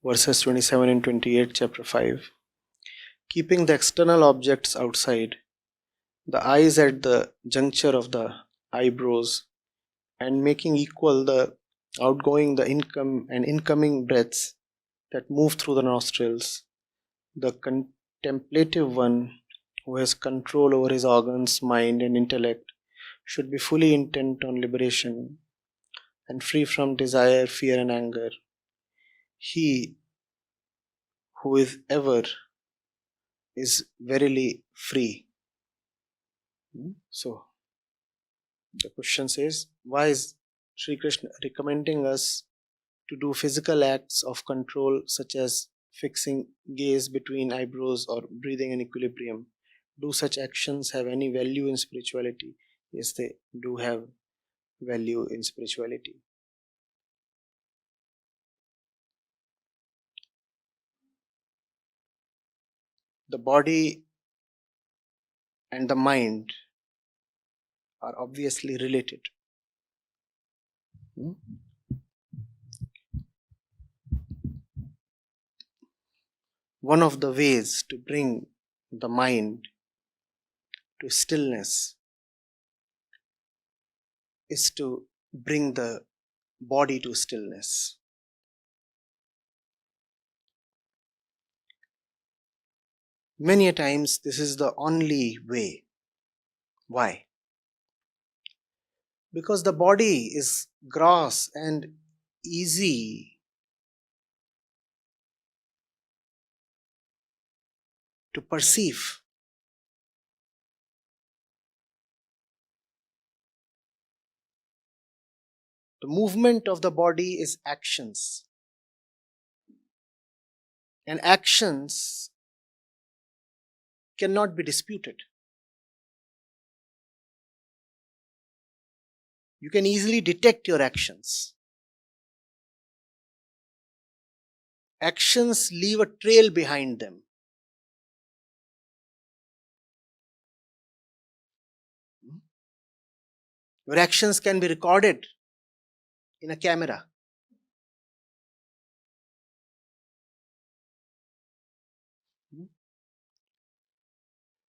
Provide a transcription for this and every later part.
verses 27 and 28, chapter 5. Keeping the external objects outside, the eyes at the juncture of the eyebrows, and making equal the outgoing, the incoming breaths that move through the nostrils, the contemplative one who has control over his organs, mind, and intellect should be fully intent on liberation and free from desire, fear, and anger. He who is ever is verily free. So, the question says, why is Sri Krishna recommending us to do physical acts of control such as fixing gaze between eyebrows or breathing in equilibrium? Do such actions have any value in spirituality? Yes, they do have value in spirituality. The body and the mind are obviously related. One of the ways to bring the mind to stillness is to bring the body to stillness. Many a times this is the only way. Why? Because the body is gross and easy to perceive. The movement of the body is actions. And actions cannot be disputed. You can easily detect your actions. Actions leave a trail behind them. Your actions can be recorded in a camera.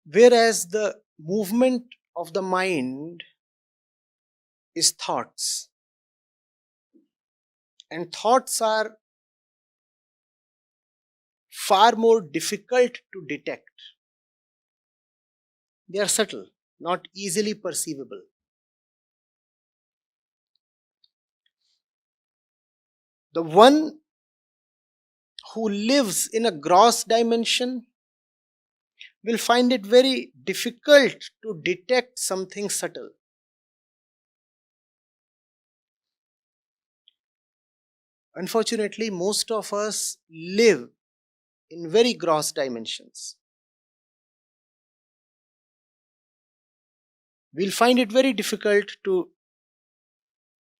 Whereas the movement of the mind is thoughts. And thoughts are far more difficult to detect. They are subtle, not easily perceivable. The one who lives in a gross dimension will find it very difficult to detect something subtle. Unfortunately, most of us live in very gross dimensions. We'll find it very difficult to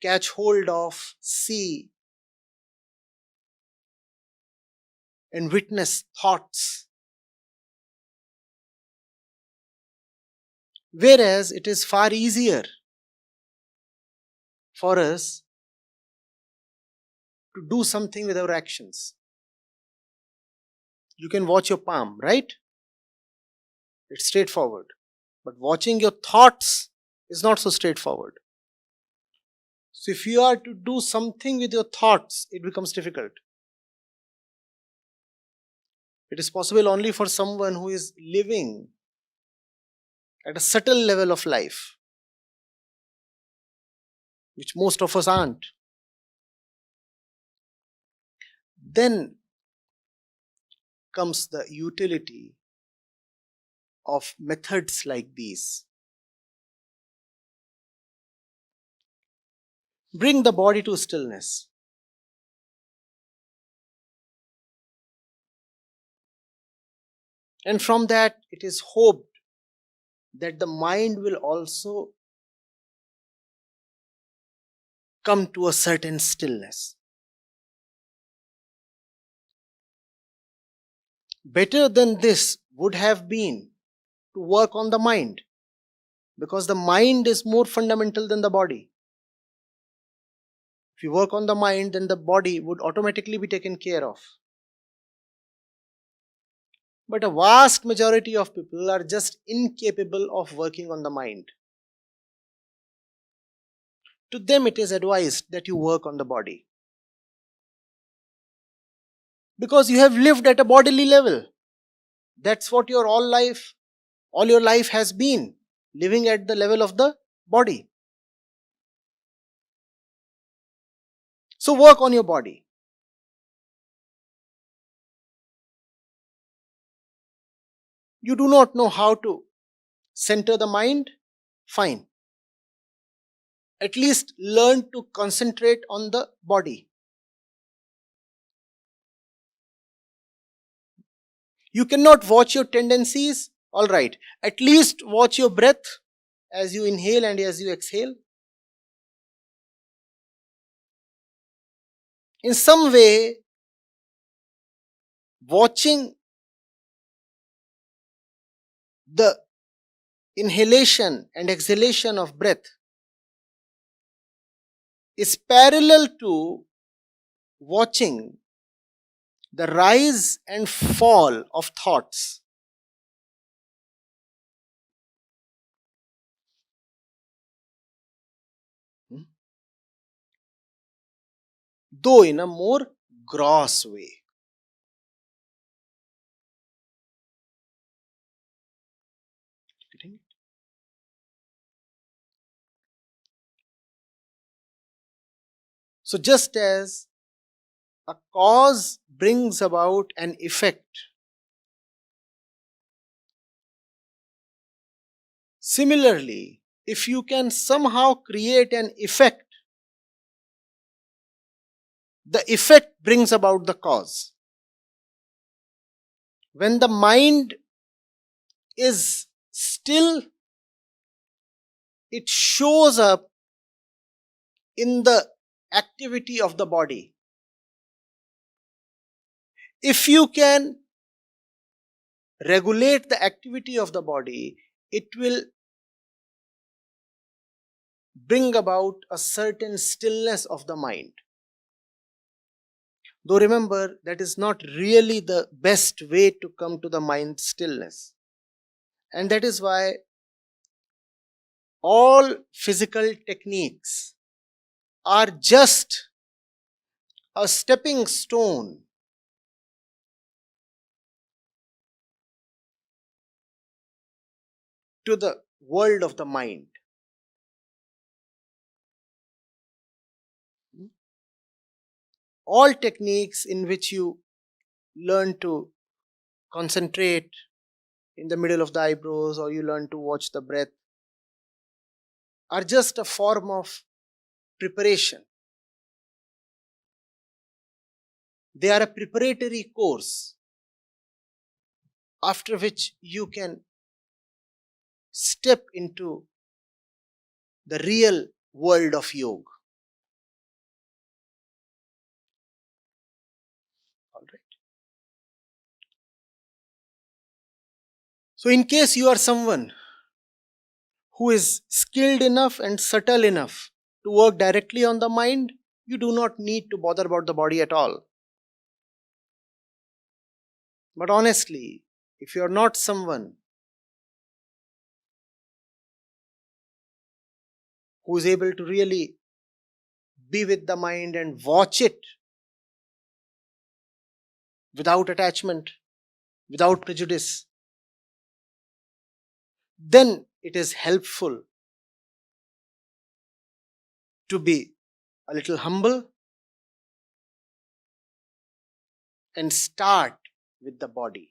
catch hold of, see, and witness thoughts. Whereas it is far easier for us to do something with our actions. You can watch your palm, right? It's straightforward. But watching your thoughts is not so straightforward. So if you are to do something with your thoughts, it becomes difficult. It is possible only for someone who is living at a subtle level of life, which most of us aren't. Then comes the utility of methods like these. Bring the body to stillness. And from that, it is hoped that the mind will also come to a certain stillness. Better than this would have been to work on the mind, because the mind is more fundamental than the body. If you work on the mind, then the body would automatically be taken care of. But a vast majority of people are just incapable of working on the mind. To them, it is advised that you work on the body. Because you have lived at a bodily level. That's what all your life has been, living at the level of the body. So work on your body. You do not know how to center the mind? Fine. At least learn to concentrate on the body. You cannot watch your tendencies? Alright. At least watch your breath as you inhale and as you exhale. In some way, watching the inhalation and exhalation of breath is parallel to watching the rise and fall of thoughts. Though in a more gross way. So just as a cause brings about an effect, similarly, if you can somehow create an effect, the effect brings about the cause. When the mind is still, it shows up in the activity of the body. If you can regulate the activity of the body, it will bring about a certain stillness of the mind. Though remember, that is not really the best way to come to the mind stillness. And that is why all physical techniques are just a stepping stone to the world of the mind. All techniques in which you learn to concentrate in the middle of the eyebrows or you learn to watch the breath are just a form of preparation. They are a preparatory course after which you can step into the real world of yoga. All right. So in case you are someone who is skilled enough and subtle enough to work directly on the mind, you do not need to bother about the body at all. But honestly, if you are not someone who is able to really be with the mind and watch it without attachment, without prejudice, then it is helpful to be a little humble and start with the body.